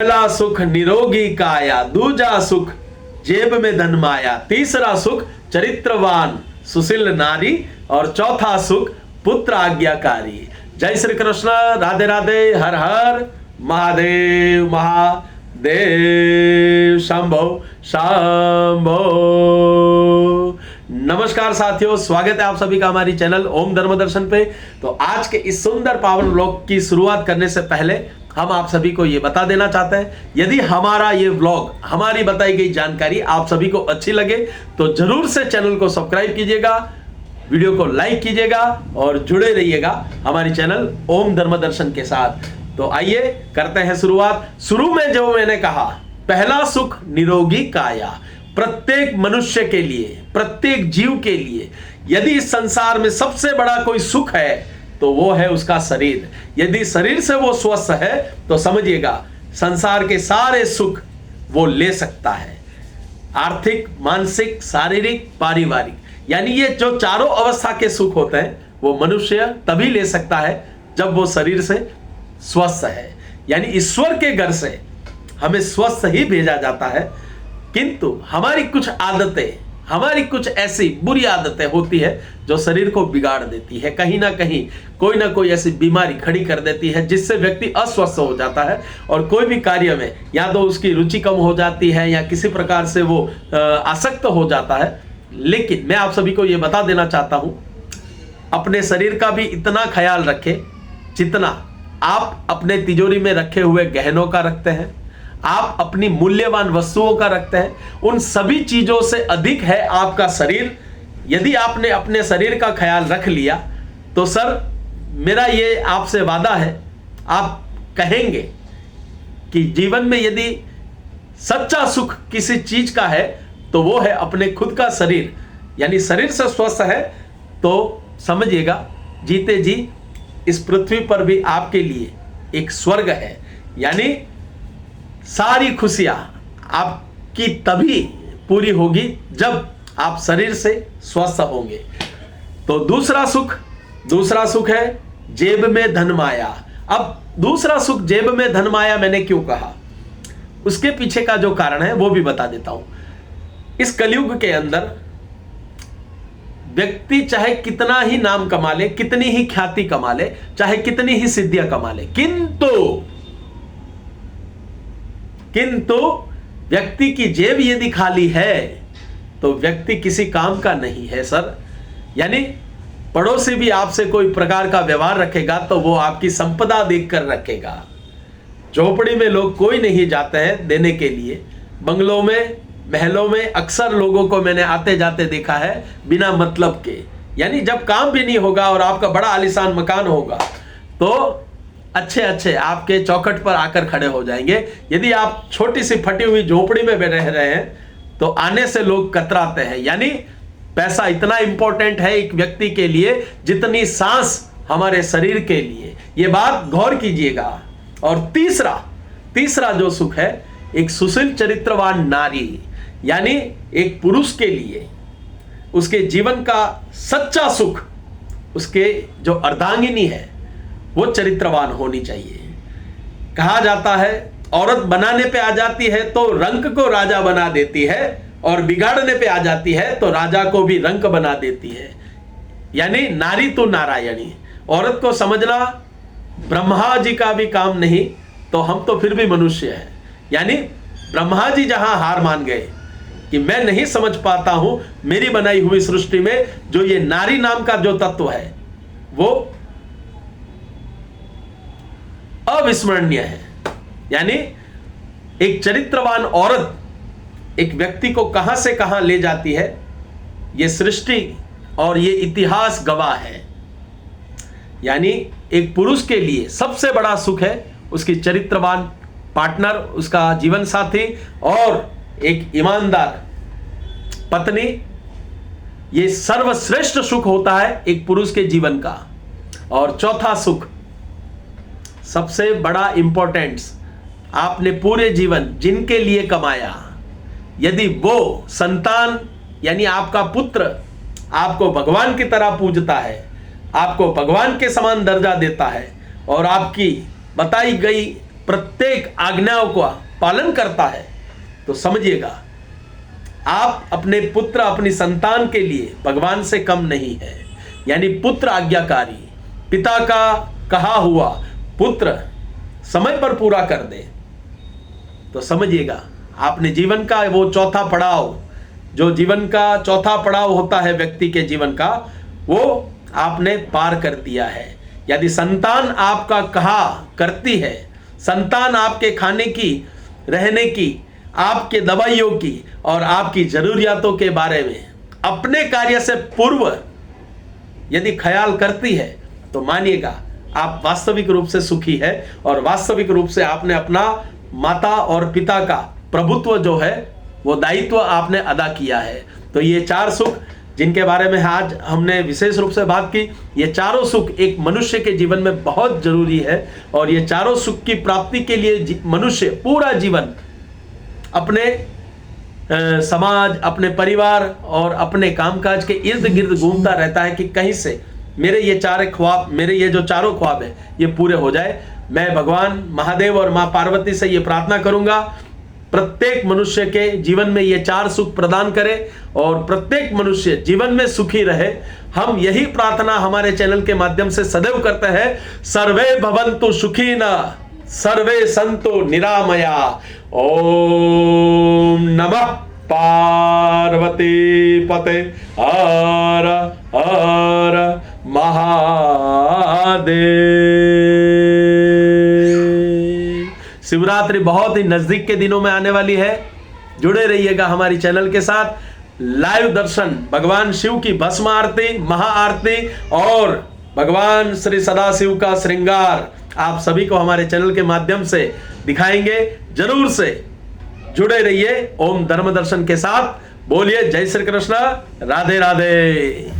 पहला सुख निरोगी काया, दूजा सुख जेब में धन माया, तीसरा सुख चरित्रवान सुशील नारी और चौथा सुख पुत्र आज्ञाकारी। जय श्री कृष्ण, राधे राधे, हर हर महादेव महादेव, शंभो शंभो। नमस्कार साथियों, स्वागत है आप सभी का हमारी चैनल ओम धर्म दर्शन पे। तो आज के इस सुंदर पावन व्लॉग की शुरुआत करने से पहले हम आप सभी को ये बता देना चाहते हैं, यदि हमारा ये व्लॉग, हमारी बताई गई जानकारी आप सभी को अच्छी लगे तो जरूर से चैनल को सब्सक्राइब कीजिएगा, वीडियो को लाइक कीजिएगा और जुड़े रहिएगा हमारी चैनल ओम धर्म दर्शन के साथ। तो आइए करते हैं शुरुआत। शुरू में जो मैंने कहा, पहला सुख निरोगी काया, प्रत्येक मनुष्य के लिए, प्रत्येक जीव के लिए यदि इस संसार में सबसे बड़ा कोई सुख है तो वो है उसका शरीर। यदि शरीर से वो स्वस्थ है तो समझिएगा संसार के सारे सुख वो ले सकता है, आर्थिक, मानसिक, शारीरिक, पारिवारिक, यानी ये जो चारों अवस्था के सुख होते हैं वो मनुष्य तभी ले सकता है जब वो शरीर से स्वस्थ है। यानी ईश्वर के घर से हमें स्वस्थ ही भेजा जाता है, किंतु हमारी कुछ आदतें, हमारी कुछ ऐसी बुरी आदतें होती है जो शरीर को बिगाड़ देती है, कहीं ना कहीं कोई ना कोई ऐसी बीमारी खड़ी कर देती है जिससे व्यक्ति अस्वस्थ हो जाता है और कोई भी कार्य में या तो उसकी रुचि कम हो जाती है या किसी प्रकार से वो आसक्त हो जाता है। लेकिन मैं आप सभी को ये बता देना चाहता हूं, अपने शरीर का भी इतना ख्याल रखें जितना आप अपने तिजोरी में रखे हुए गहनों का रखते हैं, आप अपनी मूल्यवान वस्तुओं का रखते हैं, उन सभी चीजों से अधिक है आपका शरीर। यदि आपने अपने शरीर का ख्याल रख लिया तो सर मेरा ये आपसे वादा है, आप कहेंगे कि जीवन में यदि सच्चा सुख किसी चीज का है तो वो है अपने खुद का शरीर। यानी शरीर से स्वस्थ है तो समझिएगा जीते जी इस पृथ्वी पर भी आपके लिए एक स्वर्ग है। यानी सारी खुशियां आपकी तभी पूरी होगी जब आप शरीर से स्वस्थ होंगे। तो दूसरा सुख है जेब में धन माया। अब दूसरा सुख जेब में धन माया मैंने क्यों कहा, उसके पीछे का जो कारण है वो भी बता देता हूं। इस कलयुग के अंदर व्यक्ति चाहे कितना ही नाम कमा ले, कितनी ही ख्याति कमा ले, चाहे कितनी ही सिद्धियां कमा ले, किंतु व्यक्ति की जेब यदि खाली है तो व्यक्ति किसी काम का नहीं है सर। यानी पड़ोसी भी आपसे कोई प्रकार का व्यवहार रखेगा तो वो आपकी संपदा देखकर रखेगा। झोपड़ी में लोग कोई नहीं जाते हैं देने के लिए, बंगलों में, महलों में अक्सर लोगों को मैंने आते जाते देखा है बिना मतलब के। यानी जब काम भी नहीं होगा और आपका बड़ा आलीशान मकान होगा तो अच्छे आपके चौखट पर आकर खड़े हो जाएंगे। यदि आप छोटी सी फटी हुई झोपड़ी में रह रहे हैं तो आने से लोग कतराते हैं। यानी पैसा इतना इंपॉर्टेंट है एक व्यक्ति के लिए जितनी सांस हमारे शरीर के लिए, ये बात गौर कीजिएगा। और तीसरा जो सुख है एक सुशील चरित्रवान नारी, यानी एक पुरुष के लिए उसके जीवन का सच्चा सुख, उसके जो अर्धांगिनी है वो चरित्रवान होनी चाहिए। कहा जाता है औरत बनाने पे आ जाती है तो रंक को राजा बना देती है और बिगाड़ने पे आ जाती है तो राजा को भी रंक बना देती है। यानी नारी तो नारायणी। औरत को समझना ब्रह्मा जी का भी काम नहीं तो हम तो फिर भी मनुष्य हैं। यानी ब्रह्मा जी जहां हार मान गए कि मैं नहीं समझ पाता हूं मेरी बनाई हुई सृष्टि में जो ये नारी नाम का जो तत्व है वो अविस्मरणीय है। यानी एक चरित्रवान औरत एक व्यक्ति को कहां से कहां ले जाती है, ये सृष्टि और ये इतिहास गवाह है। यानी एक पुरुष के लिए सबसे बड़ा सुख है उसकी चरित्रवान पार्टनर, उसका जीवन साथी और एक ईमानदार पत्नी। ये सर्वश्रेष्ठ सुख होता है एक पुरुष के जीवन का। और चौथा सुख, सबसे बड़ा इंपॉर्टेंस, आपने पूरे जीवन जिनके लिए कमाया, यदि वो संतान यानी आपका पुत्र आपको भगवान की तरह पूजता है, आपको भगवान के समान दर्जा देता है और आपकी बताई गई प्रत्येक आज्ञाओं का पालन करता है, तो समझिएगा आप अपने पुत्र, अपनी संतान के लिए भगवान से कम नहीं है। यानी पुत्र आज्ञाकारी, पिता का कहा हुआ पुत्र समय पर पूरा कर दे, तो समझिएगा आपने जीवन का वो चौथा पड़ाव, जो जीवन का चौथा पड़ाव होता है व्यक्ति के जीवन का, वो आपने पार कर दिया है। यदि संतान आपका कहा करती है, संतान आपके खाने की, रहने की, आपके दवाइयों की और आपकी जरूरियातों के बारे में अपने कार्य से पूर्व यदि ख्याल करती है, तो मानिएगा आप वास्तविक रूप से सुखी है और वास्तविक रूप से आपने अपना माता और पिता का प्रभुत्व जो है वो दायित्व आपने अदा किया है। तो ये चार सुख जिनके बारे में आज हमने विशेष रूप से बात की, ये चारों सुख एक मनुष्य के जीवन में बहुत जरूरी है और ये चारों सुख की प्राप्ति के लिए मनुष्य पूरा जीवन अपने समाज, अपने परिवार और अपने कामकाज के इर्द गिर्द घूमता रहता है कि कहीं से मेरे ये जो चारों ख्वाब है ये पूरे हो जाए। मैं भगवान महादेव और माँ पार्वती से ये प्रार्थना करूंगा प्रत्येक मनुष्य के जीवन में ये चार सुख प्रदान करे और प्रत्येक मनुष्य जीवन में सुखी रहे। हम यही प्रार्थना हमारे चैनल के माध्यम से सदैव करते हैं। सर्वे भवन्तु सुखिनः, सर्वे सन्तु निरामया। ओम नमः पार्वती पते हर हर महादेव। शिवरात्रि बहुत ही नजदीक के दिनों में आने वाली है, जुड़े रहिएगा हमारी चैनल के साथ। लाइव दर्शन, भगवान शिव की भस्म आरती, महाआरती और भगवान श्री सदाशिव का श्रृंगार आप सभी को हमारे चैनल के माध्यम से दिखाएंगे। जरूर से जुड़े रहिए ओम धर्म दर्शन के साथ। बोलिए जय श्री कृष्ण, राधे राधे।